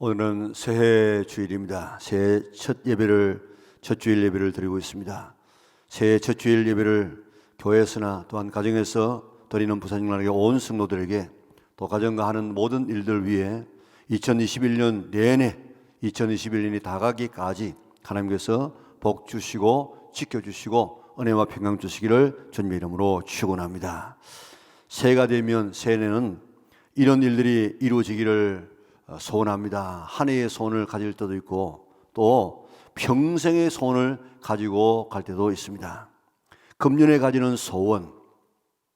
오늘은 새해 주일입니다. 새해 첫 주일 예배를 드리고 있습니다. 새해 첫 주일 예배를 교회에서나 또한 가정에서 드리는 부사님들에게 온 성도들에게 또 가정과 하는 모든 일들 위해 2021년 내내 2021년이 다가기까지 하나님께서 복 주시고 지켜주시고 은혜와 평강 주시기를 주님의 이름으로 축원합니다. 새해가 되면 새해에는 이런 일들이 이루어지기를 소원합니다. 한 해의 소원을 가질 때도 있고 또 평생의 소원을 가지고 갈 때도 있습니다. 금년에 가지는 소원,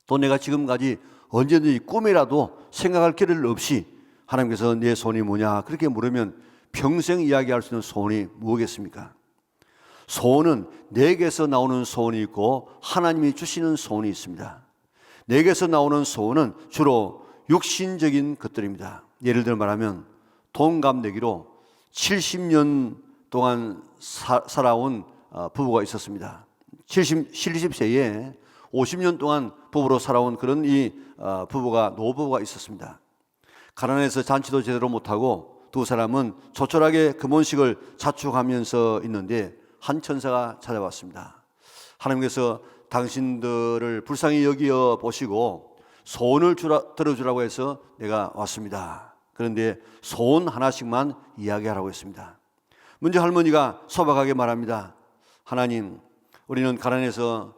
또 내가 지금까지 언제든지 꿈이라도 생각할 길을 없이 하나님께서 내 소원이 뭐냐 그렇게 물으면 평생 이야기할 수 있는 소원이 무엇이겠습니까? 소원은 내게서 나오는 소원이 있고 하나님이 주시는 소원이 있습니다. 내게서 나오는 소원은 주로 육신적인 것들입니다. 예를 들어 말하면 동갑내기로 70년 동안 살아온 부부가 있었습니다. 70세에 50년 동안 부부로 살아온 그런 노부부가 있었습니다. 가난해서 잔치도 제대로 못하고 두 사람은 조촐하게 금혼식을 자축하면서 있는데 한 천사가 찾아왔습니다. 하나님께서 당신들을 불쌍히 여겨 보시고 소원을 들어주라고 해서 내가 왔습니다. 그런데 소원 하나씩만 이야기하라고 했습니다. 먼저 할머니가 소박하게 말합니다. 하나님, 우리는 가난해서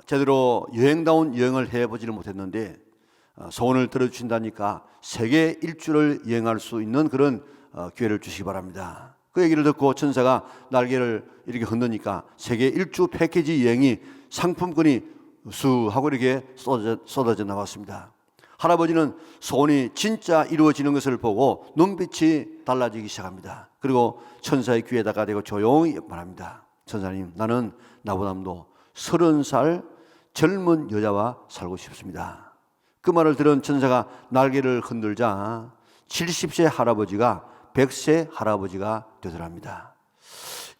제대로 여행다운 여행을 해보지를 못했는데 소원을 들어주신다니까 세계 일주를 여행할 수 있는 그런 기회를 주시기 바랍니다. 그 얘기를 듣고 천사가 날개를 이렇게 흔드니까 세계 일주 패키지 여행이 상품권이 수하고 이렇게 쏟아져 나왔습니다. 할아버지는 소원이 진짜 이루어지는 것을 보고 눈빛이 달라지기 시작합니다. 그리고 천사의 귀에다가 대고 조용히 말합니다. 천사님, 나는 나보다도 30살 젊은 여자와 살고 싶습니다. 그 말을 들은 천사가 날개를 흔들자 70세 할아버지가 100세 할아버지가 되더랍니다.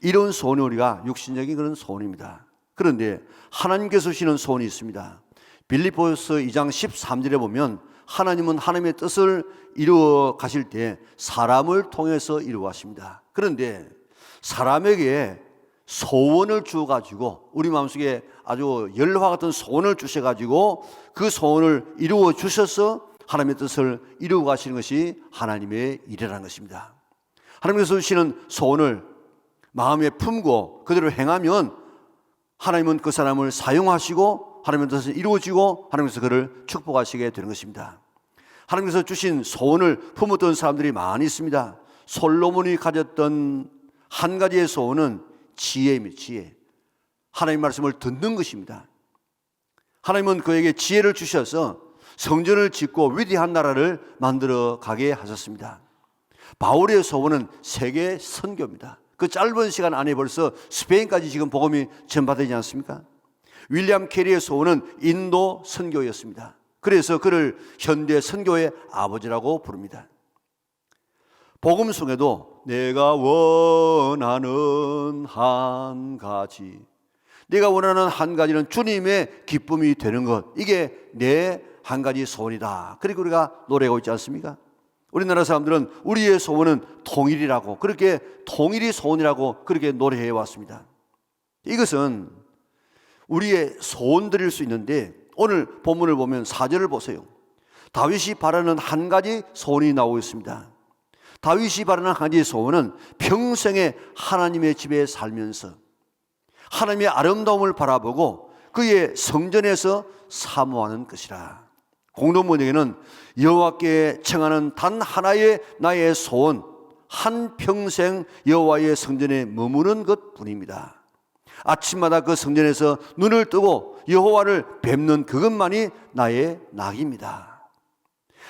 이런 소원이 우리가 육신적인 그런 소원입니다. 그런데 하나님께서 주시는 소원이 있습니다. 빌립보서 2장 13절에 보면 하나님은 하나님의 뜻을 이루어 가실 때 사람을 통해서 이루어 가십니다. 그런데 사람에게 소원을 주어가지고 우리 마음속에 아주 열화 같은 소원을 주셔가지고 그 소원을 이루어 주셔서 하나님의 뜻을 이루어 가시는 것이 하나님의 일이라는 것입니다. 하나님께서 주시는 소원을 마음에 품고 그대로 행하면 하나님은 그 사람을 사용하시고 하나님의 뜻을 이루어지고 하나님께서 그를 축복하시게 되는 것입니다. 하나님께서 주신 소원을 품었던 사람들이 많이 있습니다. 솔로몬이 가졌던 한 가지의 소원은 지혜입니다. 지혜. 하나님 말씀을 듣는 것입니다. 하나님은 그에게 지혜를 주셔서 성전을 짓고 위대한 나라를 만들어 가게 하셨습니다. 바울의 소원은 세계 선교입니다. 그 짧은 시간 안에 벌써 스페인까지 지금 복음이 전파되지 않습니까? 윌리엄 캐리의 소원은 인도 선교였습니다. 그래서 그를 현대 선교의 아버지라고 부릅니다. 복음 속에도 내가 원하는 한 가지, 내가 원하는 한 가지는 주님의 기쁨이 되는 것, 이게 내 한 가지 소원이다. 그리고 우리가 노래하고 있지 않습니까? 우리나라 사람들은 우리의 소원은 통일이라고, 그렇게 통일이 소원이라고 그렇게 노래해 왔습니다. 이것은 우리의 소원들일 수 있는데 오늘 본문을 보면 4절을 보세요. 다윗이 바라는 한 가지 소원이 나오고 있습니다. 다윗이 바라는 한 가지 소원은 평생에 하나님의 집에 살면서 하나님의 아름다움을 바라보고 그의 성전에서 사모하는 것이라. 공동번역에는 여호와께 청하는 단 하나의 나의 소원, 한평생 여호와의 성전에 머무는 것뿐입니다. 아침마다 그 성전에서 눈을 뜨고 여호와를 뵙는 그것만이 나의 낙입니다.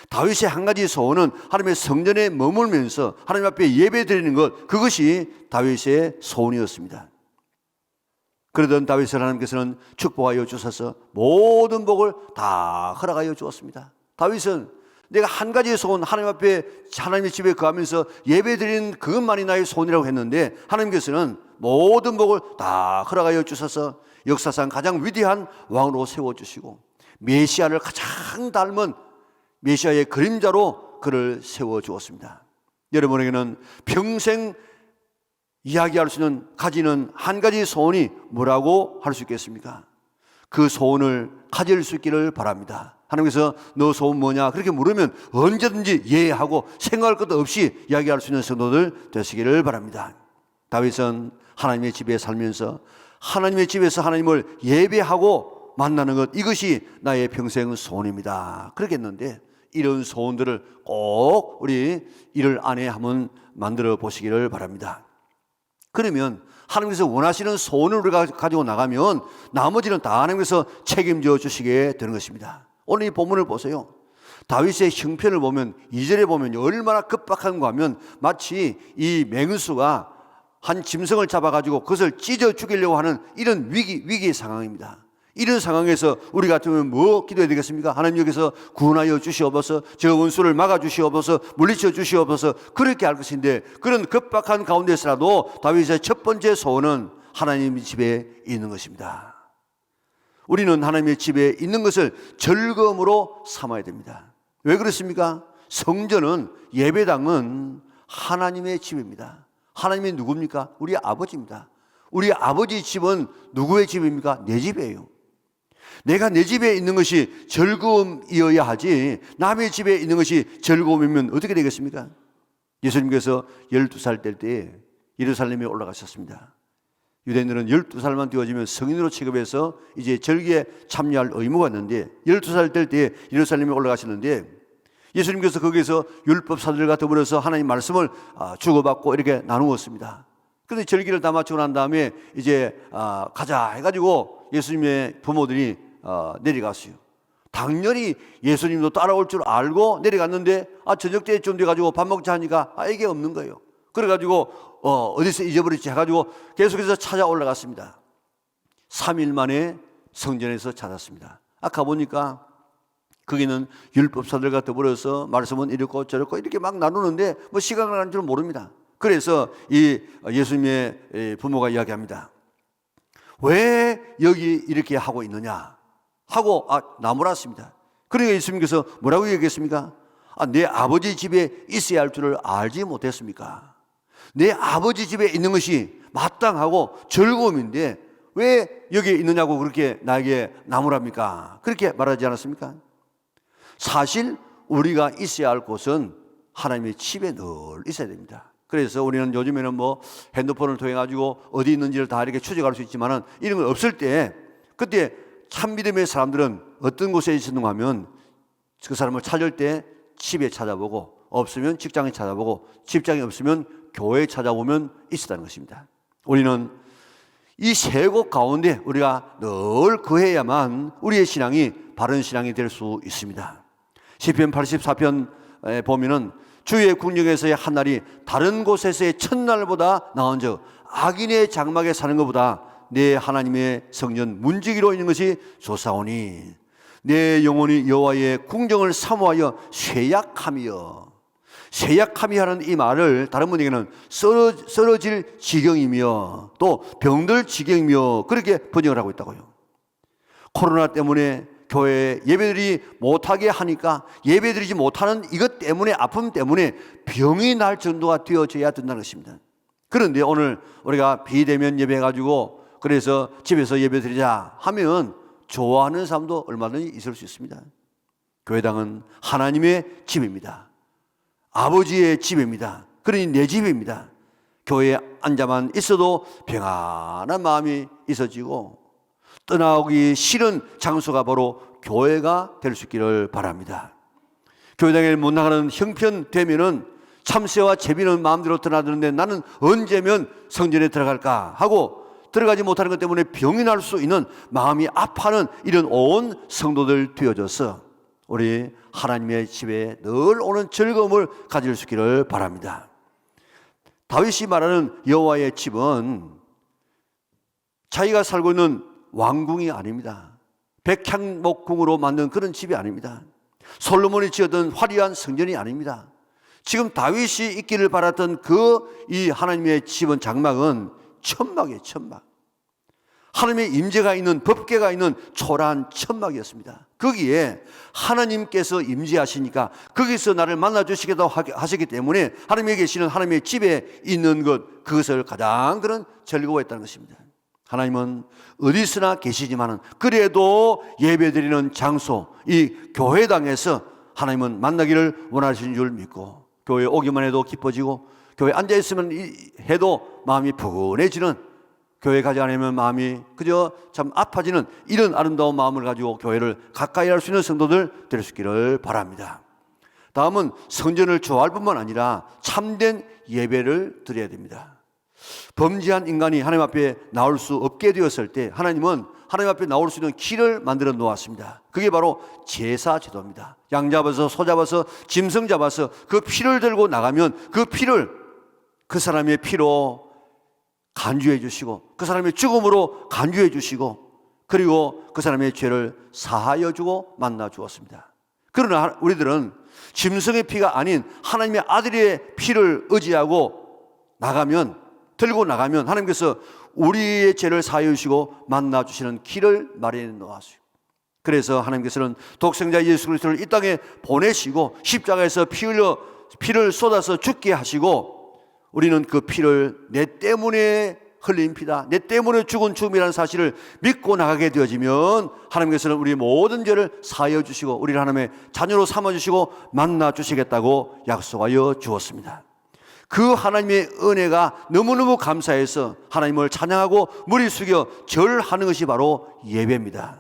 다윗의 한 가지 소원은 하나님의 성전에 머물면서 하나님 앞에 예배드리는 것, 그것이 다윗의 소원이었습니다. 그러던 다윗을 하나님께서는 축복하여 주셔서 모든 복을 다 허락하여 주었습니다. 다윗은 내가 한 가지 소원, 하나님 앞에 하나님의 집에 거하면서 예배드리는 그것만이 나의 소원이라고 했는데 하나님께서는 모든 복을 다 허락하여 주셔서 역사상 가장 위대한 왕으로 세워주시고 메시아를 가장 닮은 메시아의 그림자로 그를 세워주었습니다. 여러분에게는 평생 이야기할 수 있는, 가지는 한 가지 소원이 뭐라고 할 수 있겠습니까? 그 소원을 가질 수 있기를 바랍니다. 하나님께서 너 소원 뭐냐? 그렇게 물으면 언제든지 예 하고 생각할 것도 없이 이야기할 수 있는 성도들 되시기를 바랍니다. 다윗은 하나님의 집에 살면서 하나님의 집에서 하나님을 예배하고 만나는 것, 이것이 나의 평생 소원입니다. 그러겠는데 이런 소원들을 꼭 우리 일을 안에 한번 만들어 보시기를 바랍니다. 그러면 하나님께서 원하시는 소원을 우리가 가지고 나가면 나머지는 다 하나님께서 책임져 주시게 되는 것입니다. 오늘 이 본문을 보세요. 다윗의 형편을 보면 2절에 보면 얼마나 급박한가 하면 마치 이 맹수가 한 짐승을 잡아가지고 그것을 찢어 죽이려고 하는 이런 위기의 상황입니다. 이런 상황에서 우리 같으면 뭐 기도해야 되겠습니까? 하나님 여기서 구원하여 주시옵소서, 저 원수를 막아 주시옵소서, 물리쳐 주시옵소서, 그렇게 할 것인데, 그런 급박한 가운데서라도 다윗의 첫 번째 소원은 하나님의 집에 있는 것입니다. 우리는 하나님의 집에 있는 것을 즐거움으로 삼아야 됩니다. 왜 그렇습니까? 성전은, 예배당은 하나님의 집입니다. 하나님이 누굽니까? 우리 아버지입니다. 우리 아버지 집은 누구의 집입니까? 내 집이에요. 내가 내 집에 있는 것이 즐거움이어야 하지 남의 집에 있는 것이 즐거움이면 어떻게 되겠습니까? 예수님께서 12살 될 때에 예루살렘에 올라가셨습니다. 유대인들은 12살만 되어지면 성인으로 취급해서 이제 절기에 참여할 의무가 있는데 12살 될 때에 예루살렘에 올라가셨는데 예수님께서 거기에서 율법사들과 더불어서 하나님 말씀을 주고받고 이렇게 나누었습니다. 그런데 절기를 다 마치고 난 다음에 이제 가자 해가지고 예수님의 부모들이 내려갔어요. 당연히 예수님도 따라올 줄 알고 내려갔는데 저녁 때쯤 돼가지고 밥 먹자 하니까 이게 없는 거예요. 그래가지고 어디서 잊어버렸지 해가지고 계속해서 찾아 올라갔습니다. 3일 만에 성전에서 찾았습니다. 가보니까 거기는 율법사들과 더불어서 말씀은 이렇고 저렇고 이렇게 막 나누는데 뭐 시간을 가는 줄 모릅니다. 그래서 이 예수님의 부모가 이야기합니다. 왜 여기 이렇게 하고 있느냐 하고 나무랐습니다. 그러니까 예수님께서 뭐라고 얘기했습니까? 내 아버지 집에 있어야 할 줄을 알지 못했습니까? 내 아버지 집에 있는 것이 마땅하고 즐거움인데 왜 여기 있느냐고 그렇게 나에게 나무랍니까? 그렇게 말하지 않았습니까? 사실 우리가 있어야 할 곳은 하나님의 집에 늘 있어야 됩니다. 그래서 우리는 요즘에는 뭐 핸드폰을 통해 가지고 어디 있는지를 다 이렇게 추적할 수 있지만은 이런 건 없을 때 그때 참 믿음의 사람들은 어떤 곳에 있었는가 하면 그 사람을 찾을 때 집에 찾아보고 없으면 직장에 찾아보고 직장이 없으면 교회에 찾아보면 있었다는 것입니다. 우리는 이 세 곳 가운데 우리가 늘 거해야만 우리의 신앙이 바른 신앙이 될 수 있습니다. 시편 84편에 보면은 주의 궁정에서의 한 날이 다른 곳에서의 첫날보다 나은 적 악인의 장막에 사는 것보다 내 하나님의 성전 문지기로 있는 것이 좋사오니 내 영혼이 여호와의 궁정을 사모하여 쇠약함이여. 쇠약함이 하는 이 말을 다른 분에게는 쓰러질 지경이며 또 병들 지경이며 그렇게 번역을 하고 있다고요. 코로나 때문에 교회 예배드리지 못하게 하니까 예배드리지 못하는 이것 때문에 아픔 때문에 병이 날 정도가 되어져야 된다는 것입니다. 그런데 오늘 우리가 비대면 예배해가지고 그래서 집에서 예배드리자 하면 좋아하는 사람도 얼마든지 있을 수 있습니다. 교회당은 하나님의 집입니다. 아버지의 집입니다. 그러니 내 집입니다. 교회에 앉아만 있어도 평안한 마음이 있어지고 떠나오기 싫은 장소가 바로 교회가 될 수 있기를 바랍니다. 교회당에 못 나가는 형편되면은 참새와 제비는 마음대로 떠나드는데 나는 언제면 성전에 들어갈까 하고 들어가지 못하는 것 때문에 병이 날 수 있는 마음이 아파하는 이런 온 성도들 되어져서 우리 하나님의 집에 늘 오는 즐거움을 가질 수 있기를 바랍니다. 다윗이 말하는 여호와의 집은 자기가 살고 있는 왕궁이 아닙니다. 백향목궁으로 만든 그런 집이 아닙니다. 솔로몬이 지었던 화려한 성전이 아닙니다. 지금 다윗이 있기를 바랐던 이 하나님의 집은 장막은 천막이에요. 천막. 하나님의 임재가 있는, 법궤가 있는 초라한 천막이었습니다. 거기에 하나님께서 임재하시니까 거기서 나를 만나주시겠다고 하시기 때문에 하나님이 계시는 하나님의 집에 있는 것, 그것을 가장 그런 즐거워했다는 것입니다. 하나님은 어디서나 계시지만은 그래도 예배드리는 장소, 이 교회당에서 하나님은 만나기를 원하시는 줄 믿고, 교회에 오기만 해도 기뻐지고, 교회에 앉아있으면 해도 마음이 푸근해지는, 교회 가지 않으면 마음이 그저 참 아파지는 이런 아름다운 마음을 가지고 교회를 가까이 할 수 있는 성도들 될 수 있기를 바랍니다. 다음은 성전을 좋아할 뿐만 아니라 참된 예배를 드려야 됩니다. 범죄한 인간이 하나님 앞에 나올 수 없게 되었을 때 하나님은 하나님 앞에 나올 수 있는 길을 만들어 놓았습니다. 그게 바로 제사 제도입니다. 양 잡아서, 소 잡아서, 짐승 잡아서 그 피를 들고 나가면 그 피를 그 사람의 피로 간주해 주시고, 그 사람의 죽음으로 간주해 주시고, 그리고 그 사람의 죄를 사하여 주고 만나 주었습니다. 그러나 우리들은 짐승의 피가 아닌 하나님의 아들의 피를 의지하고 나가면, 들고 나가면 하나님께서 우리의 죄를 사하여 주시고 만나 주시는 길을 마련해 놓았어요. 그래서 하나님께서는 독생자 예수 그리스도를 이 땅에 보내시고 십자가에서 피를 쏟아서 죽게 하시고, 우리는 그 피를 내 때문에 흘린 피다, 내 때문에 죽은 죽음이라는 사실을 믿고 나가게 되어지면 하나님께서는 우리의 모든 죄를 사하여 주시고 우리를 하나님의 자녀로 삼아주시고 만나 주시겠다고 약속하여 주었습니다. 그 하나님의 은혜가 너무너무 감사해서 하나님을 찬양하고 무리 숙여 절하는 것이 바로 예배입니다.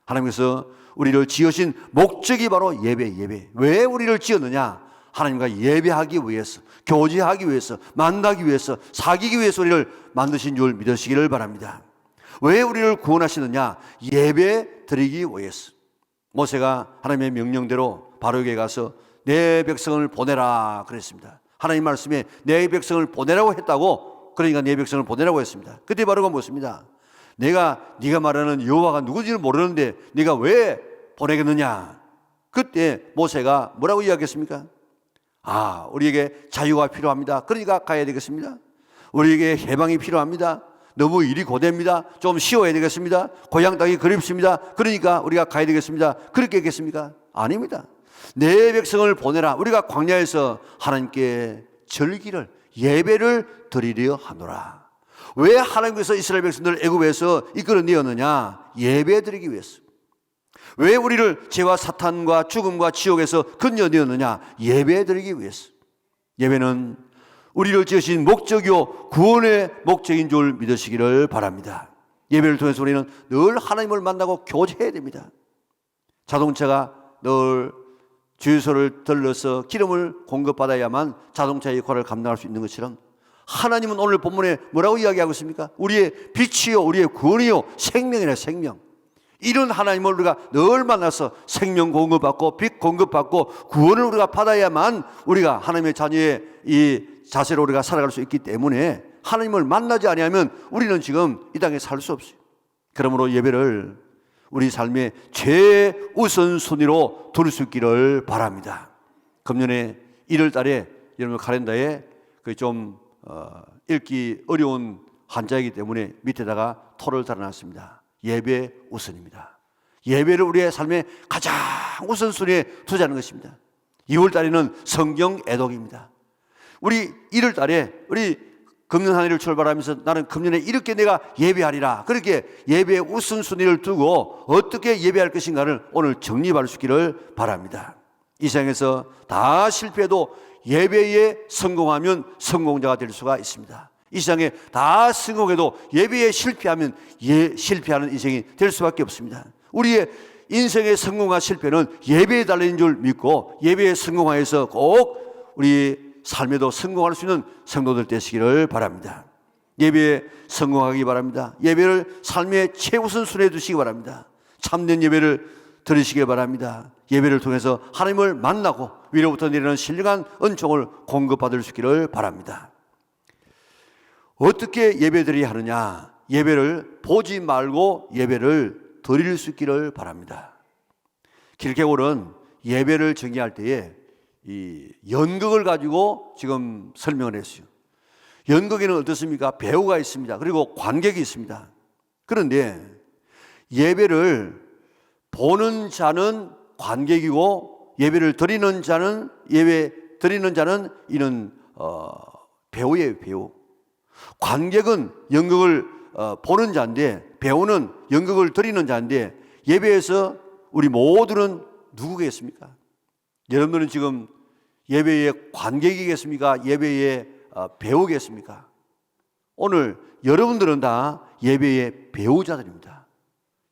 하나님께서 우리를 지으신 목적이 바로 예배. 왜 우리를 지었느냐? 하나님과 예배하기 위해서, 교제하기 위해서, 만나기 위해서, 사귀기 위해서 우리를 만드신 줄 믿으시기를 바랍니다. 왜 우리를 구원하시느냐? 예배 드리기 위해서. 모세가 하나님의 명령대로 바로에게 가서 내 백성을 보내라 그랬습니다. 하나님 말씀에 내 백성을 보내라고 했다고, 그러니까 내 백성을 보내라고 했습니다. 그때 바로가 무엇입니다? 네가 말하는 여호와가 누구지를 모르는데 네가 왜 보내겠느냐? 그때 모세가 뭐라고 이야기했습니까? 우리에게 자유가 필요합니다. 그러니까 가야 되겠습니다. 우리에게 해방이 필요합니다. 너무 일이 고됩니다. 좀 쉬어야 되겠습니다. 고향 땅이 그립습니다. 그러니까 우리가 가야 되겠습니다. 그렇게 했겠습니까? 아닙니다. 내 백성을 보내라. 우리가 광야에서 하나님께 절기를, 예배를 드리려 하노라. 왜 하나님께서 이스라엘 백성들을 애굽에서 이끌어내었느냐? 예배 드리기 위해서. 왜 우리를 죄와 사탄과 죽음과 지옥에서 건져내었느냐? 예배 드리기 위해서. 예배는 우리를 지으신 목적이요 구원의 목적인 줄 믿으시기를 바랍니다. 예배를 통해서 우리는 늘 하나님을 만나고 교제해야 됩니다. 자동차가 늘 주유소를 들러서 기름을 공급받아야만 자동차의 역할을 감당할 수 있는 것처럼 하나님은 오늘 본문에 뭐라고 이야기하고 있습니까? 우리의 빛이요, 우리의 구원이요, 생명이라, 생명. 이런 하나님을 우리가 늘 만나서 생명 공급받고 빛 공급받고 구원을 우리가 받아야만 우리가 하나님의 자녀의 이 자세로 우리가 살아갈 수 있기 때문에 하나님을 만나지 아니하면 우리는 지금 이 땅에 살 수 없어요. 그러므로 예배를 우리 삶의 최우선순위로 둘 수 있기를 바랍니다. 금년에 1월 달에 여러분 카렌더에 좀 읽기 어려운 한자이기 때문에 밑에다가 토를 달아놨습니다. 예배 우선입니다. 예배를 우리의 삶의 가장 우선순위에 두자는 것입니다. 2월 달에는 성경 애독입니다. 우리 1월 달에 우리 금년 한 해를 출발하면서 나는 금년에 이렇게 내가 예배하리라, 그렇게 예배의 우선순위를 두고 어떻게 예배할 것인가를 오늘 정립할 수 있기를 바랍니다. 이 세상에서 다 실패해도 예배에 성공하면 성공자가 될 수가 있습니다. 이 세상에 다 성공해도 예배에 실패하면 실패하는 인생이 될 수밖에 없습니다. 우리의 인생의 성공과 실패는 예배에 달린 줄 믿고 예배에 성공하여서 꼭 우리 삶에도 성공할 수 있는 성도들 되시기를 바랍니다. 예배에 성공하기 바랍니다. 예배를 삶의 최우선순위에 두시기 바랍니다. 참된 예배를 드리시기 바랍니다. 예배를 통해서 하나님을 만나고 위로부터 내리는 신령한 은총을 공급받을 수 있기를 바랍니다. 어떻게 예배드려야 하느냐? 예배를 보지 말고 예배를 드릴 수 있기를 바랍니다. 길게골은 예배를 정의할 때에 이 연극을 가지고 지금 설명을 했어요. 연극에는 어떻습니까? 배우가 있습니다. 그리고 관객이 있습니다. 그런데 예배를 보는 자는 관객이고 예배 드리는 자는 이는 배우예요, 배우. 관객은 연극을 보는 자인데 배우는 연극을 드리는 자인데 예배에서 우리 모두는 누구겠습니까? 여러분들은 지금 예배의 관객이겠습니까? 예배의 배우겠습니까? 오늘 여러분들은 다 예배의 배우자들입니다.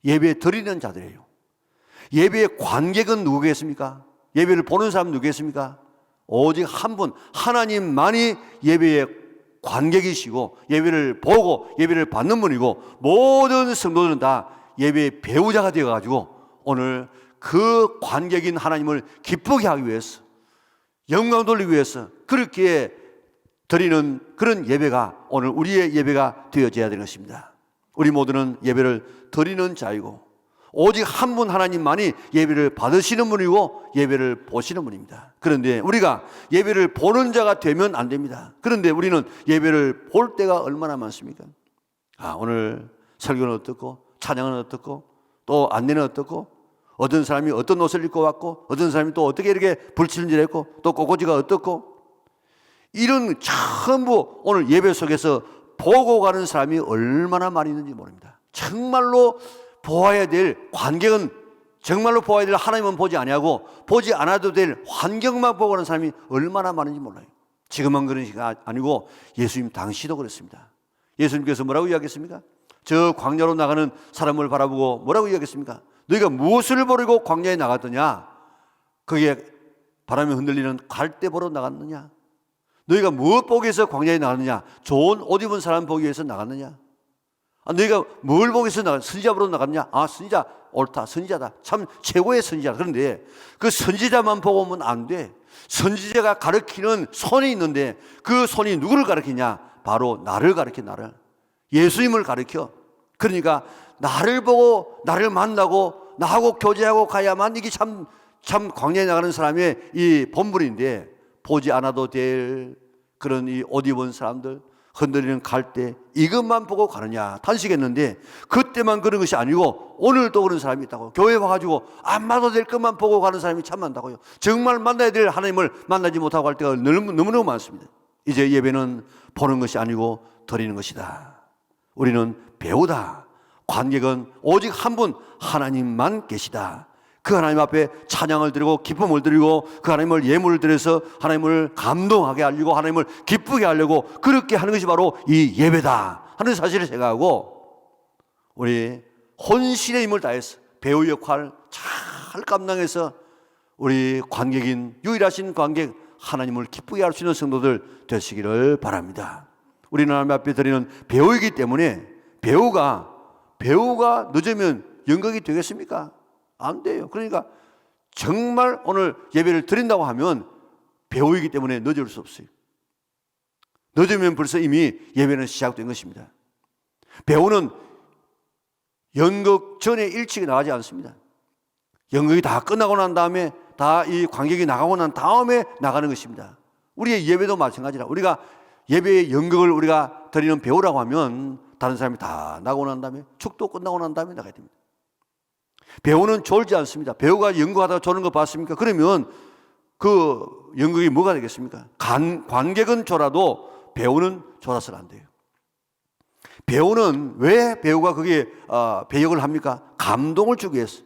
예배 드리는 자들이에요. 예배의 관객은 누구겠습니까? 예배를 보는 사람 누구겠습니까? 오직 한 분, 하나님만이 예배의 관객이시고 예배를 보고 예배를 받는 분이고 모든 성도들은 다 예배의 배우자가 되어가지고 오늘 그 관객인 하나님을 기쁘게 하기 위해서 영광 돌리기 위해서 그렇게 드리는 그런 예배가 오늘 우리의 예배가 되어져야 되는 것입니다. 우리 모두는 예배를 드리는 자이고 오직 한 분 하나님만이 예배를 받으시는 분이고 예배를 보시는 분입니다. 그런데 우리가 예배를 보는 자가 되면 안 됩니다. 그런데 우리는 예배를 볼 때가 얼마나 많습니까? 오늘 설교는 어떻고 찬양은 어떻고 또 안내는 어떻고 어떤 사람이 어떤 옷을 입고 왔고 어떤 사람이 또 어떻게 이렇게 불친절했고 또 꼬꼬지가 어떻고 이런 전부 오늘 예배 속에서 보고 가는 사람이 얼마나 많이 있는지 모릅니다. 정말로 보아야 될 관객은 정말로 보아야 될 하나님은 보지 아니하고 보지 않아도 될 환경만 보고 가는 사람이 얼마나 많은지 몰라요. 지금은 그런 시가 아니고 예수님 당시도 그랬습니다. 예수님께서 뭐라고 이야기했습니까? 저 광야로 나가는 사람을 바라보고 뭐라고 이야기했습니까? 너희가 무엇을 보려고 광야에 나갔더냐? 그게 바람에 흔들리는 갈대 보러 나갔느냐? 너희가 무엇 보기 위해서 광야에 나갔느냐? 좋은 옷 입은 사람 보기 위해서 나갔느냐? 너희가 뭘 보기 위해서 나갔느냐? 선지자 보러 나갔느냐? 선지자 옳다, 선지자다, 참 최고의 선지자다. 그런데 그 선지자만 보고 오면 안 돼. 선지자가 가르치는 손이 있는데 그 손이 누구를 가르치냐? 바로 나를 가르쳐. 나를, 예수님을 가르쳐. 그러니까 나를 보고 나를 만나고 나하고 교제하고 가야만 이게 참 광야에 나가는 사람의 이 본분인데 보지 않아도 될 그런 이 옷 입은 사람들 흔들리는 갈대 이것만 보고 가느냐 탄식했는데 그때만 그런 것이 아니고 오늘도 그런 사람이 있다고. 교회 와가지고 안 만나도 될 것만 보고 가는 사람이 참 많다고요. 정말 만나야 될 하나님을 만나지 못하고 할 때가 너무너무 많습니다. 이제 예배는 보는 것이 아니고 드리는 것이다. 우리는 배우다. 관객은 오직 한 분 하나님만 계시다. 그 하나님 앞에 찬양을 드리고 기쁨을 드리고 그 하나님을 예물을 드려서 하나님을 감동하게 하려고 하나님을 기쁘게 하려고 그렇게 하는 것이 바로 이 예배다 하는 사실을 생각하고 우리 혼신의 힘을 다해서 배우 역할을 잘 감당해서 우리 관객인 유일하신 관객 하나님을 기쁘게 할 수 있는 성도들 되시기를 바랍니다. 우리는 하나님 앞에 드리는 배우이기 때문에 배우가 늦으면 연극이 되겠습니까? 안 돼요. 그러니까 정말 오늘 예배를 드린다고 하면 배우이기 때문에 늦을 수 없어요. 늦으면 벌써 이미 예배는 시작된 것입니다. 배우는 연극 전에 일찍 나가지 않습니다. 연극이 다 끝나고 난 다음에 다 이 관객이 나가고 난 다음에 나가는 것입니다. 우리의 예배도 마찬가지라. 우리가 예배의 연극을 우리가 드리는 배우라고 하면 다른 사람이 다 나가고 난 다음에 축도 끝나고 난 다음에 나가야 됩니다. 배우는 졸지 않습니다. 배우가 연극하다가 졸는 거 봤습니까? 그러면 그 연극이 뭐가 되겠습니까? 관객은 졸아도 배우는 졸아서는 안 돼요. 배우는 왜 배우가 그게 배역을 합니까? 감동을 주기 위해서.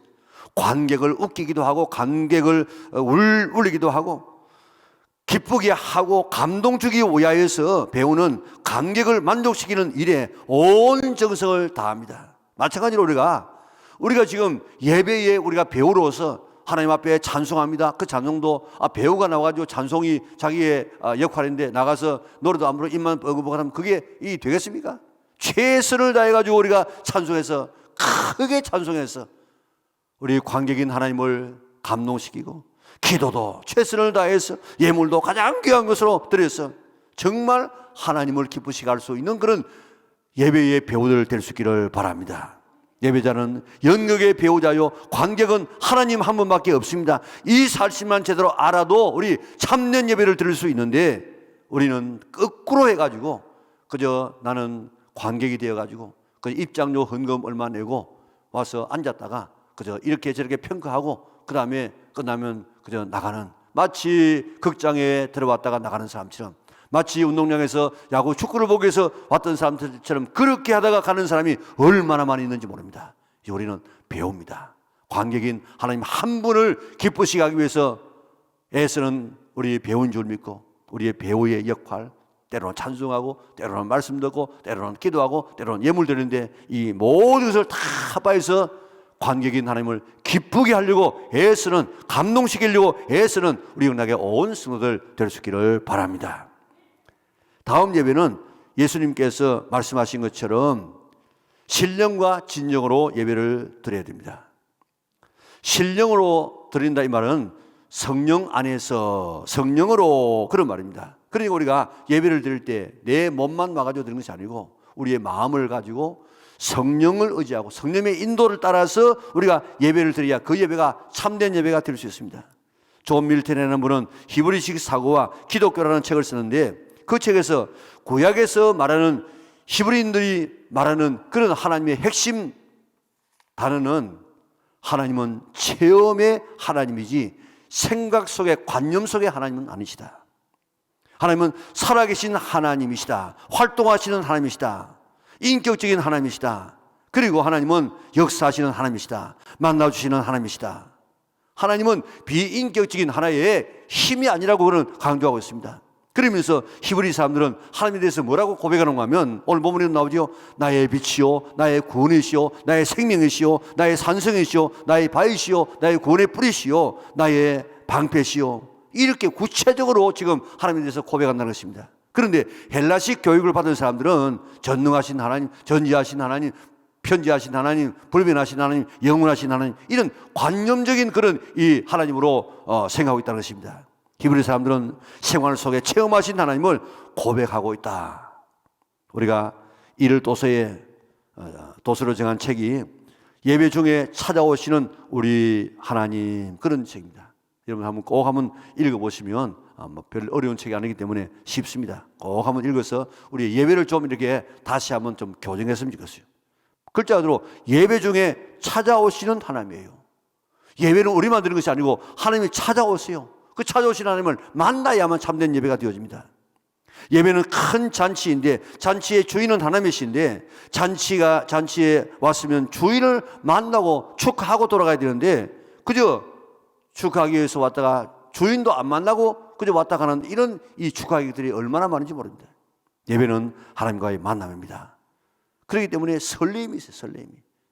관객을 웃기기도 하고 관객을 울리기도 하고 기쁘게 하고 감동 주기 위하여서 배우는 관객을 만족시키는 일에 온 정성을 다합니다. 마찬가지로 우리가 지금 예배에 우리가 배우로서 하나님 앞에 찬송합니다. 그 찬송도 배우가 나와가지고 찬송이 자기의 역할인데 나가서 노래도 안 부르고 입만 뻐그벅하면 그게 이 되겠습니까? 최선을 다해가지고 우리가 찬송해서 크게 찬송해서 우리 관객인 하나님을 감동시키고 기도도 최선을 다해서 예물도 가장 귀한 것으로 드려서 정말 하나님을 기쁘시게 할 수 있는 그런 예배의 배우들 될 수 있기를 바랍니다. 예배자는 연극의 배우자요 관객은 하나님 한 분밖에 없습니다. 이 사실만 제대로 알아도 우리 참된 예배를 드릴 수 있는데 우리는 거꾸로 해가지고 그저 나는 관객이 되어가지고 그 입장료 헌금 얼마 내고 와서 앉았다가 그저 이렇게 저렇게 평가하고 그 다음에 끝나면 그저 나가는, 마치 극장에 들어왔다가 나가는 사람처럼, 마치 운동장에서 야구 축구를 보기 위해서 왔던 사람들처럼 그렇게 하다가 가는 사람이 얼마나 많이 있는지 모릅니다. 우리는 배우입니다. 관객인 하나님 한 분을 기쁘시게 하기 위해서 애쓰는 우리 배우인 줄 믿고, 우리의 배우의 역할, 때로는 찬송하고 때로는 말씀 듣고 때로는 기도하고 때로는 예물 드리는데, 이 모든 것을 다 합해서 관객인 하나님을 기쁘게 하려고 애쓰는, 감동시키려고 애쓰는 우리 영락의 온 성도들 될 수 있기를 바랍니다. 다음 예배는 예수님께서 말씀하신 것처럼 신령과 진정으로 예배를 드려야 됩니다. 신령으로 드린다 이 말은 성령 안에서 성령으로, 그런 말입니다. 그러니까 우리가 예배를 드릴 때 내 몸만 와가지고 드리는 것이 아니고 우리의 마음을 가지고 성령을 의지하고 성령의 인도를 따라서 우리가 예배를 드려야 그 예배가 참된 예배가 될 수 있습니다. 존 밀턴이라는 분은 히브리식 사고와 기독교라는 책을 쓰는데, 그 책에서 구약에서 말하는 히브리인들이 말하는 그런 하나님의 핵심 단어는, 하나님은 체험의 하나님이지 생각 속의 관념 속의 하나님은 아니시다. 하나님은 살아계신 하나님이시다. 활동하시는 하나님이시다. 인격적인 하나님이시다. 그리고 하나님은 역사하시는 하나님이시다. 만나주시는 하나님이시다. 하나님은 비인격적인 하나의 힘이 아니라고 그는 강조하고 있습니다. 그러면서 히브리 사람들은 하나님에 대해서 뭐라고 고백하는가 하면, 오늘 본문에 나오죠. 나의 빛이요, 나의 구원이시요, 나의 생명이시요, 나의 산성이시요, 나의 바위시요, 나의 구원의 뿌리시요, 나의 방패시요. 이렇게 구체적으로 지금 하나님에 대해서 고백한다는 것입니다. 그런데 헬라식 교육을 받은 사람들은 전능하신 하나님, 전지하신 하나님, 편지하신 하나님, 불변하신 하나님, 영원하신 하나님, 이런 관념적인 그런 이 하나님으로 생각하고 있다는 것입니다. 히브리 사람들은 생활 속에 체험하신 하나님을 고백하고 있다. 우리가 이를 도서로 정한 책이 예배 중에 찾아오시는 우리 하나님, 그런 책입니다. 여러분 꼭 한번 읽어보시면 별 어려운 책이 아니기 때문에 쉽습니다. 꼭 한번 읽어서 우리 예배를 좀 이렇게 다시 한번 좀 교정했으면 좋겠어요. 글자 그대로 예배 중에 찾아오시는 하나님이에요. 예배는 우리만 드리는 것이 아니고 하나님이 찾아오세요. 그 찾아오신 하나님을 만나야만 참된 예배가 되어집니다. 예배는 큰 잔치인데 잔치의 주인은 하나님이신데, 잔치에 왔으면 주인을 만나고 축하하고 돌아가야 되는데, 그저 축하하기 위해서 왔다가 주인도 안 만나고 그저 왔다 가는 이런 이 축하하기들이 얼마나 많은지 모릅니다. 예배는 하나님과의 만남입니다. 그렇기 때문에 설렘이 있어요. 설렘이.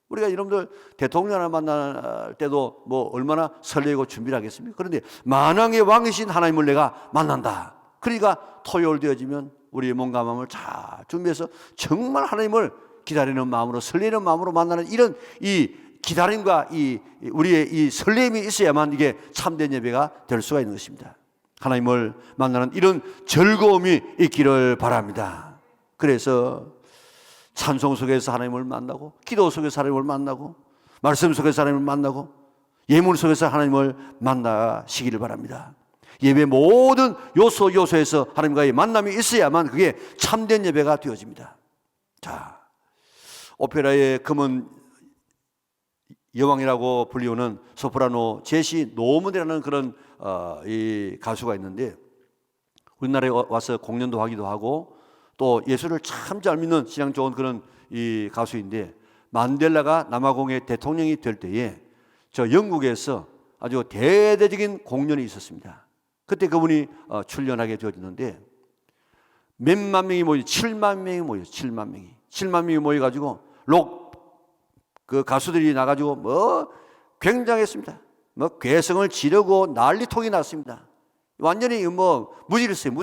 우리가 여러분들 대통령을 만날 때도 뭐 얼마나 설레고 준비를 하겠습니까? 그런데 만왕의 왕이신 하나님을 내가 만난다. 그러니까 토요일 되어지면 우리의 몸과 마음을 잘 준비해서 정말 하나님을 기다리는 마음으로, 설레는 마음으로 만나는 이런 이 기다림과 우리의 이 설렘이 있어야만 이게 참된 예배가 될 수가 있는 것입니다. 하나님을 만나는 이런 즐거움이 있기를 바랍니다. 그래서 찬송 속에서 하나님을 만나고, 기도 속에서 하나님을 만나고, 말씀 속에서 하나님을 만나고, 예물 속에서 하나님을 만나시기를 바랍니다. 예배 모든 요소에서 하나님과의 만남이 있어야만 그게 참된 예배가 되어집니다. 자, 오페라의 금은 여왕이라고 불리우는 소프라노 제시 노먼이라는 그런 이 가수가 있는데, 우리나라에 와서 공연도 하기도 하고 또 예수를 참 잘 믿는 신앙 좋은 그런 이 가수인데, 만델라가 남아공의 대통령이 될 때에 저 영국에서 아주 대대적인 공연이 있었습니다. 그때 그분이 출연하게 되어졌는데, 몇만 명이 모여, 7만 명이 모여, 7만 명이 모여가지고 그 가수들이 나가지고 뭐 굉장했습니다. 뭐 괴성을 지르고 난리통이 났습니다. 완전히 뭐 무질서요.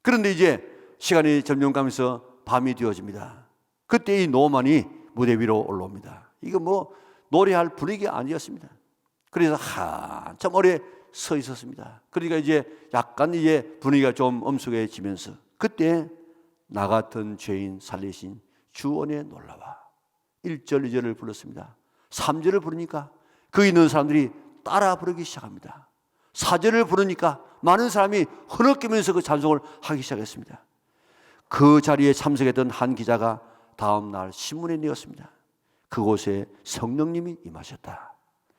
그런데 이제 시간이 점점 가면서 밤이 되어집니다. 그때 이 노만이 무대 위로 올라옵니다. 이거 뭐 노래할 분위기가 아니었습니다. 그래서 한참 오래 서 있었습니다. 그러니까 이제 약간 이제 분위기가 좀 엄숙해지면서, 그때 나 같은 죄인 살리신 주원에 놀라와 1절 2절을 불렀습니다. 3절을 부르니까 거기 있는 사람들이 따라 부르기 시작합니다. 4절을 부르니까 많은 사람이 흐느끼면서 그 찬송을 하기 시작했습니다. 그 자리에 참석했던 한 기자가 다음 날 신문에 내었습니다. 그곳에 성령님이 임하셨다.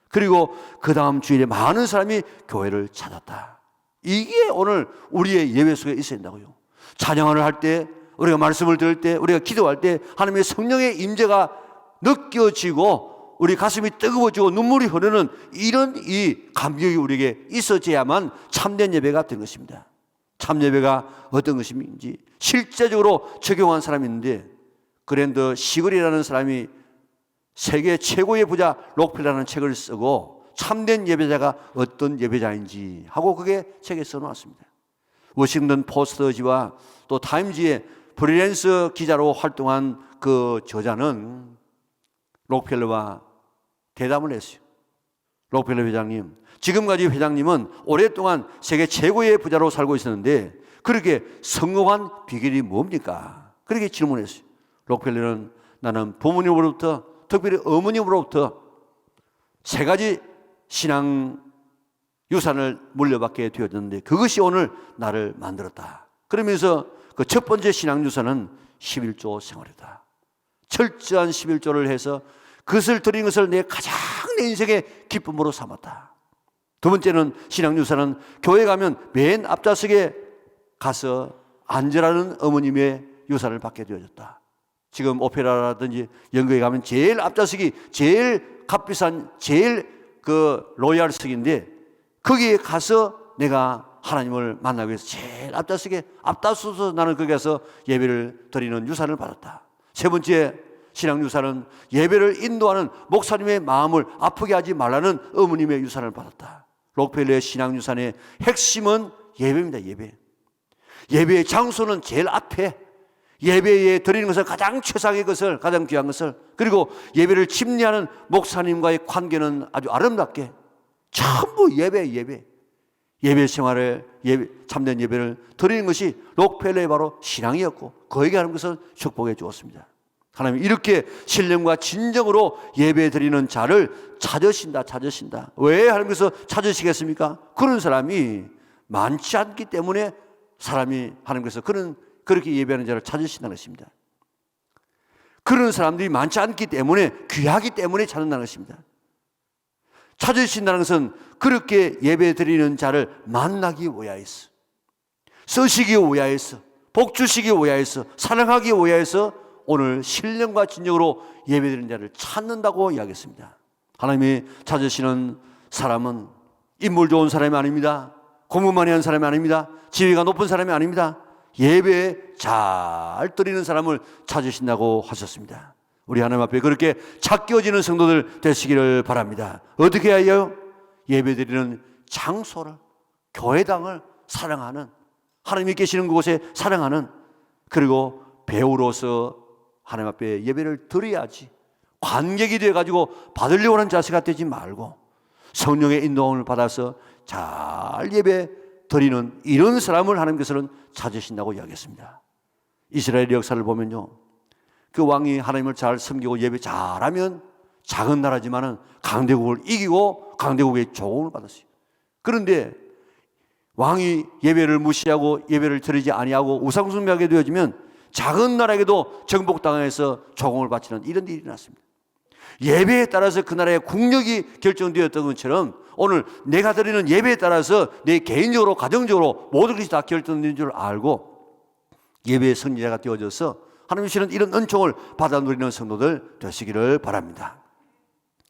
그리고 그 다음 주일에 많은 사람이 교회를 찾았다. 이게 오늘 우리의 예배 속에 있어야 된다고요. 찬양을 할 때, 우리가 말씀을 들을 때, 우리가 기도할 때 하나님의 성령의 임재가 느껴지고 우리 가슴이 뜨거워지고 눈물이 흐르는 이런 이 감격이 우리에게 있어져야만 참된 예배가 된 것입니다. 참 예배가 어떤 것인지 실제적으로 적용한 사람이 있는데, 그랜드 시글이라는 사람이 세계 최고의 부자 록펠러라는 책을 쓰고 참된 예배자가 어떤 예배자인지 하고 그게 책에 써놓았습니다. 워싱턴 포스트지와 또 타임지의 프리랜서 기자로 활동한 그 저자는 록펠러와 대담을 했어요. 록펠러 회장님, 지금까지 회장님은 오랫동안 세계 최고의 부자로 살고 있었는데 그렇게 성공한 비결이 뭡니까? 그렇게 질문했어요. 록펠러는 나는 부모님으로부터, 특별히 어머님으로부터 3가지 신앙 유산을 물려받게 되었는데 그것이 오늘 나를 만들었다. 그러면서 그 첫 번째 신앙 유산은 11조 생활이다. 철저한 11조를 해서 그것을 드린 것을 내 가장 내 인생의 기쁨으로 삼았다. 두 번째는 신앙 유산은 교회 가면 맨 앞좌석에 가서 앉으라는 어머님의 유산을 받게 되어졌다. 지금 오페라라든지 연극에 가면 제일 앞좌석이 제일 값비싼 제일 그 로얄석인데 거기에 가서 내가 하나님을 만나기 위해서 제일 앞좌석에 앞다퉈서 나는 거기 가서 예배를 드리는 유산을 받았다. 세 번째 신앙 유산은 예배를 인도하는 목사님의 마음을 아프게 하지 말라는 어머님의 유산을 받았다. 록펠러의 신앙 유산의 핵심은 예배입니다. 예배. 예배의 장소는 제일 앞에, 예배에 드리는 것을 가장 최상의 것을, 가장 귀한 것을, 그리고 예배를 침례하는 목사님과의 관계는 아주 아름답게 전부 예배 생활을, 참된 예배를 드리는 것이 록펠러의 바로 신앙이었고 그에게 하는 것은 축복해 주었습니다. 하나님 이렇게 신령과 진정으로 예배 드리는 자를 찾으신다. 왜 하나님께서 찾으시겠습니까? 그런 사람이 많지 않기 때문에 사람이 하나님께서 그렇게 예배하는 자를 찾으신다는 것입니다. 그런 사람들이 많지 않기 때문에, 귀하기 때문에 찾는다는 것입니다. 찾으신다는 것은 그렇게 예배 드리는 자를 만나기 위하여서, 쓰시기 위하여서, 복 주시기 위하여서, 사랑하기 위하여서 오늘 신령과 진정으로 예배 드리는 자를 찾는다고 이야기했습니다. 하나님이 찾으시는 사람은 인물 좋은 사람이 아닙니다. 공부 많이 한 사람이 아닙니다. 지위가 높은 사람이 아닙니다. 예배 잘 드리는 사람을 찾으신다고 하셨습니다. 우리 하나님 앞에 그렇게 찾겨지는 성도들 되시기를 바랍니다. 어떻게 해요? 예배 드리는 장소를, 교회당을 사랑하는, 하나님이 계시는 그곳에 사랑하는, 그리고 배우로서 하나님 앞에 예배를 드려야지 관객이 되어가지고 받으려고 하는 자세가 되지 말고 성령의 인도함을 받아서 잘 예배 드리는 이런 사람을 하나님께서는 찾으신다고 이야기했습니다. 이스라엘의 역사를 보면요, 그 왕이 하나님을 잘 섬기고 예배 잘하면 작은 나라지만은 강대국을 이기고 강대국의 조공을 받았어요. 그런데 왕이 예배를 무시하고 예배를 드리지 아니하고 우상숭배하게 되어지면 작은 나라에게도 정복당해서 조공을 바치는 이런 일이 났습니다. 예배에 따라서 그 나라의 국력이 결정되었던 것처럼 오늘 내가 드리는 예배에 따라서 내 개인적으로, 가정적으로 모든 것이 다 결정된 줄 알고 예배의 승리자가 되어져서 하나님 주시는 이런 은총을 받아 누리는 성도들 되시기를 바랍니다.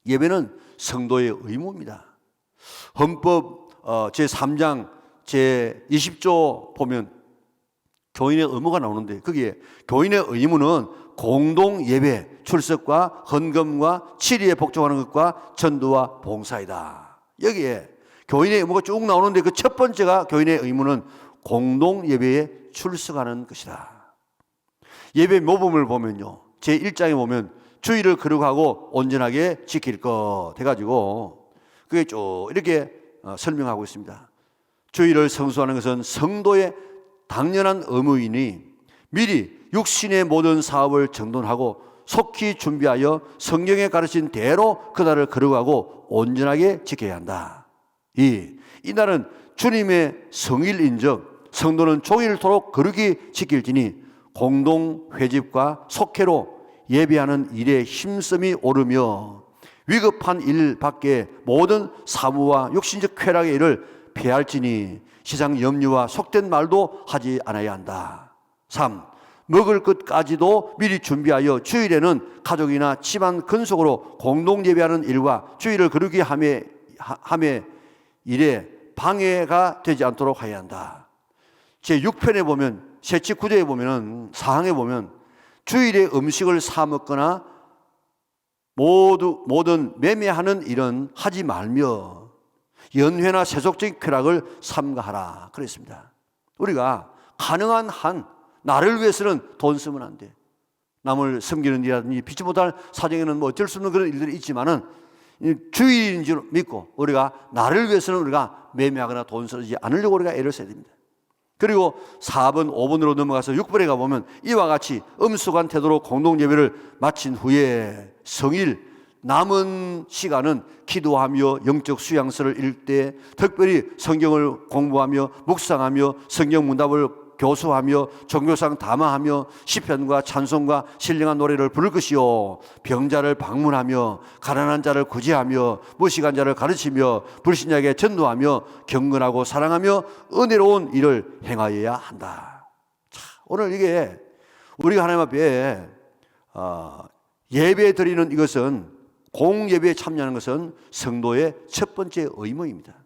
예배는 성도의 의무입니다. 헌법 제3장 제20조 보면 교인의 의무가 나오는데 거기에 교인의 의무는 공동 예배 출석과 헌금과 치리에 복종하는 것과 전도와 봉사이다. 여기에 교인의 의무가 쭉 나오는데 그 첫 번째가 교인의 의무는 공동 예배에 출석하는 것이다. 예배 모범을 보면요, 제1장에 보면 주의를 거룩하고 온전하게 지킬 것 해가지고 그게 쭉 이렇게 설명하고 있습니다. 주의를 성수하는 것은 성도의 당연한 의무이니 미리 육신의 모든 사업을 정돈하고 속히 준비하여 성경에 가르친 대로 그날을 거룩하고 온전하게 지켜야 한다. 이 날은 주님의 성일 인정, 성도는 종일토록 거룩히 지킬지니 공동 회집과 속회로 예배하는 일에 힘씀이 오르며 위급한 일 밖에 모든 사무와 육신적 쾌락의 일을 피할지니 세상 염려와 속된 말도 하지 않아야 한다. 3. 먹을 것까지도 미리 준비하여 주일에는 가족이나 집안 근속으로 공동 예배하는 일과 주일을 거룩히 함에 일에 방해가 되지 않도록 해야 한다. 제6편에 보면, 셋치 9조에 보면, 사항에 보면 주일에 음식을 사 먹거나 모든 매매하는 일은 하지 말며 연회나 세속적인 쾌락을 삼가하라 그랬습니다. 우리가 가능한 한 나를 위해서는 돈 쓰면 안 돼. 남을 섬기는 일이라든지 피치 못할 사정에는 뭐 어쩔 수 없는 그런 일들이 있지만은 주일인 줄 믿고 우리가 나를 위해서는 우리가 매매하거나 돈 쓰지 않으려고 우리가 애를 써야 됩니다. 그리고 4번, 5번으로 넘어가서 6번에 가보면 이와 같이 엄숙한 태도로 공동예배를 마친 후에 성일 남은 시간은 기도하며 영적 수양서를 읽을 때 특별히 성경을 공부하며 묵상하며 성경 문답을 교수하며 종교상 담화하며 시편과 찬송과 신령한 노래를 부를 것이요 병자를 방문하며 가난한 자를 구제하며 무식한 자를 가르치며 불신자에게 전도하며 경건하고 사랑하며 은혜로운 일을 행하여야 한다. 자, 오늘 이게 우리가 하나님 앞에 예배 드리는 이것은 공예배에 참여하는 것은 성도의 첫 번째 의무입니다.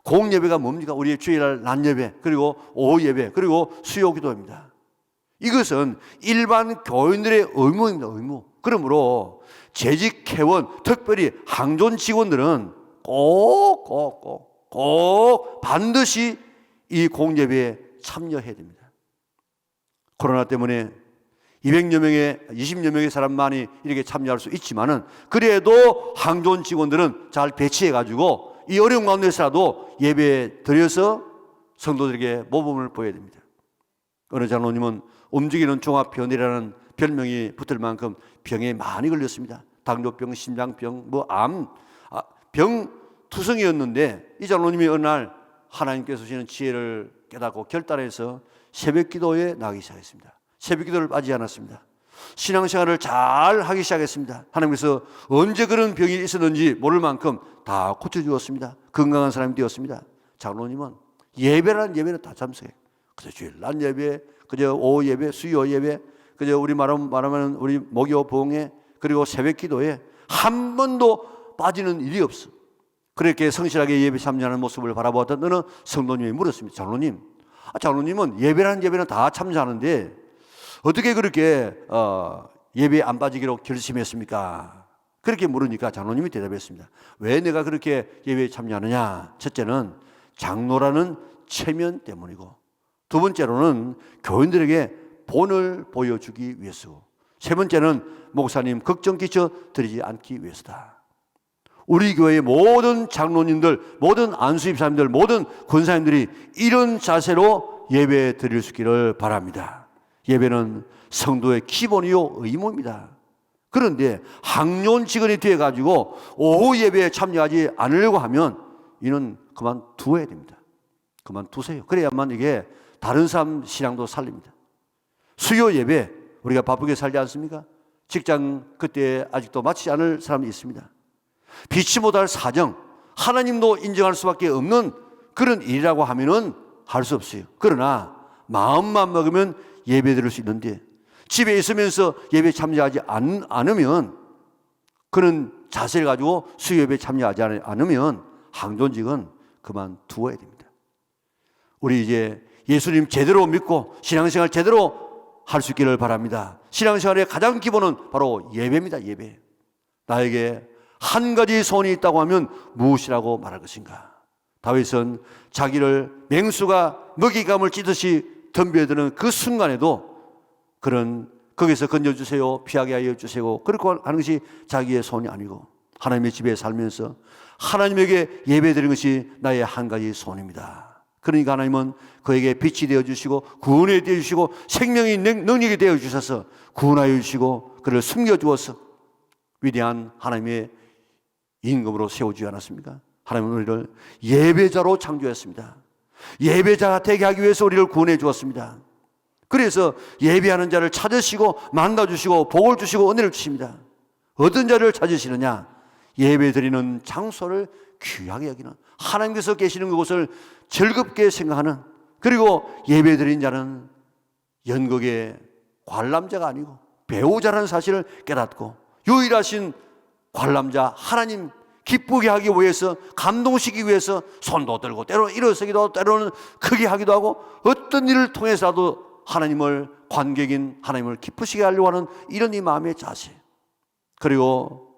공예배가 뭡니까? 우리의 주일날 낮예배, 그리고 오후 예배, 그리고 수요 기도입니다. 이것은 일반 교인들의 의무입니다. 의무. 그러므로 재직 회원, 특별히 항존 직원들은 꼭 반드시 이 공예배에 참여해야 됩니다. 코로나 때문에 200여 명의 20여 명의 사람만이 이렇게 참여할 수 있지만은 그래도 항존 직원들은 잘 배치해 가지고 이 어려운 가운데서라도 예배 드려서 성도들에게 모범을 보여야 됩니다. 어느 장로님은 움직이는 종합병이라는 별명이 붙을 만큼 병에 많이 걸렸습니다. 당뇨병, 심장병, 병 투성이었는데 이 장로님이 어느 날 하나님께서 주시는 지혜를 깨닫고 결단해서 새벽 기도에 나가기 시작했습니다. 새벽 기도를 빠지지 않았습니다. 신앙생활을 잘 하기 시작했습니다. 하나님께서 언제 그런 병이 있었는지 모를 만큼 다 고쳐주었습니다. 건강한 사람이 되었습니다. 장로님은 예배라는 예배는 다 참석해. 그저 주일 날 예배, 그저 오후 예배, 수요 예배, 그저 우리 말하면 우리 목요 봉회, 그리고 새벽 기도에 한 번도 빠지는 일이 없어. 그렇게 성실하게 예배 참여하는 모습을 바라보았던 어느 성도님이 물었습니다. 장로님은 예배라는 예배는 다 참여하는데 어떻게 그렇게 예배에 안 빠지기로 결심했습니까? 그렇게 물으니까 장로님이 대답했습니다. 왜 내가 그렇게 예배에 참여하느냐? 첫째는 장로라는 체면 때문이고, 두 번째로는 교인들에게 본을 보여주기 위해서고, 세 번째는 목사님 걱정 끼쳐 드리지 않기 위해서다. 우리 교회의 모든 장로님들, 모든 안수입사님들, 모든 권사님들이 이런 자세로 예배 드릴 수 있기를 바랍니다. 예배는 성도의 기본이요 의무입니다. 그런데 항존 직원이 되어가지고 오후 예배에 참여하지 않으려고 하면 이는 그만두어야 됩니다. 그만두세요. 그래야만 이게 다른 사람 신앙도 살립니다. 수요 예배 우리가 바쁘게 살지 않습니까? 직장 그때 아직도 마치지 않을 사람이 있습니다. 피치 못할 사정, 하나님도 인정할 수밖에 없는 그런 일이라고 하면은 할 수 없어요. 그러나 마음만 먹으면 예배 드릴 수 있는데 집에 있으면서 예배 참여하지 않으면, 그런 자세를 가지고 수요 예배 참여하지 않으면 항존직은 그만두어야 됩니다. 우리 이제 예수님 제대로 믿고 신앙생활 제대로 할 수 있기를 바랍니다. 신앙생활의 가장 기본은 바로 예배입니다. 예배. 나에게 한 가지 소원이 있다고 하면 무엇이라고 말할 것인가? 다윗은 자기를 맹수가 먹이감을 찢듯이 덤벼드는 그 순간에도 거기서 건져주세요, 피하게 하여 주세요, 그렇게 하는 것이 자기의 소원이 아니고 하나님의 집에 살면서 하나님에게 예배드리는 것이 나의 한 가지 소원입니다. 그러니까 하나님은 그에게 빛이 되어주시고 구원이 되어주시고 생명의 능력이 되어주셔서 구원하여 주시고 그를 숨겨주어서 위대한 하나님의 임금으로 세워주지 않았습니까? 하나님은 우리를 예배자로 창조했습니다. 예배자가 되게 하기 위해서 우리를 구원해 주었습니다. 그래서 예배하는 자를 찾으시고 만나주시고 복을 주시고 은혜를 주십니다. 어떤 자를 찾으시느냐? 예배 드리는 장소를 귀하게 여기는, 하나님께서 계시는 그곳을 즐겁게 생각하는, 그리고 예배 드린 자는 연극의 관람자가 아니고 배우자라는 사실을 깨닫고 유일하신 관람자 하나님 기쁘게 하기 위해서, 감동시키기 위해서 손도 들고 때로는 일어서기도 하고 때로는 크게 하기도 하고 어떤 일을 통해서라도 하나님을, 관객인 하나님을 기쁘시게 하려고 하는 이런 이 마음의 자세. 그리고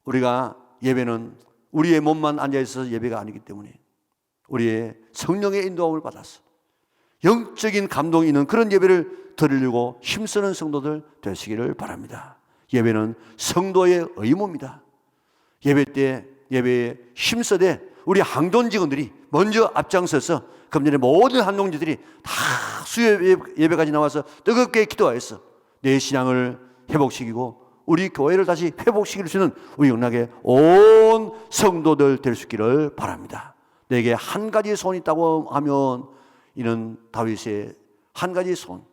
우리가 예배는 우리의 몸만 앉아있어서 예배가 아니기 때문에 우리의 성령의 인도함을 받아서 영적인 감동이 있는 그런 예배를 드리려고 힘쓰는 성도들 되시기를 바랍니다. 예배는 성도의 의무입니다. 예배 때, 예배에 힘써대 우리 항존 직원들이 먼저 앞장서서 금년에 모든 항존지들이 다 수요 예배까지 나와서 뜨겁게 기도하였어. 내 신앙을 회복시키고 우리 교회를 다시 회복시킬 수 있는 우리 영락의 온 성도들 될 수 있기를 바랍니다. 내게 한 가지 소원이 있다고 하면 이는 다윗의 한 가지 소원,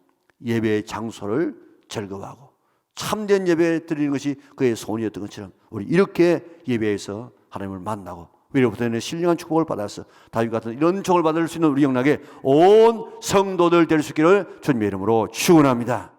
예배의 장소를 즐거워하고 참된 예배 드리는 것이 그의 소원이었던 것처럼 우리 이렇게 예배에서 하나님을 만나고 위로부터 는 신령한 축복을 받아서 다윗 같은 이런 축복을 받을 수 있는 우리 영락의 온 성도들 될 수 있기를 주님의 이름으로 축원합니다.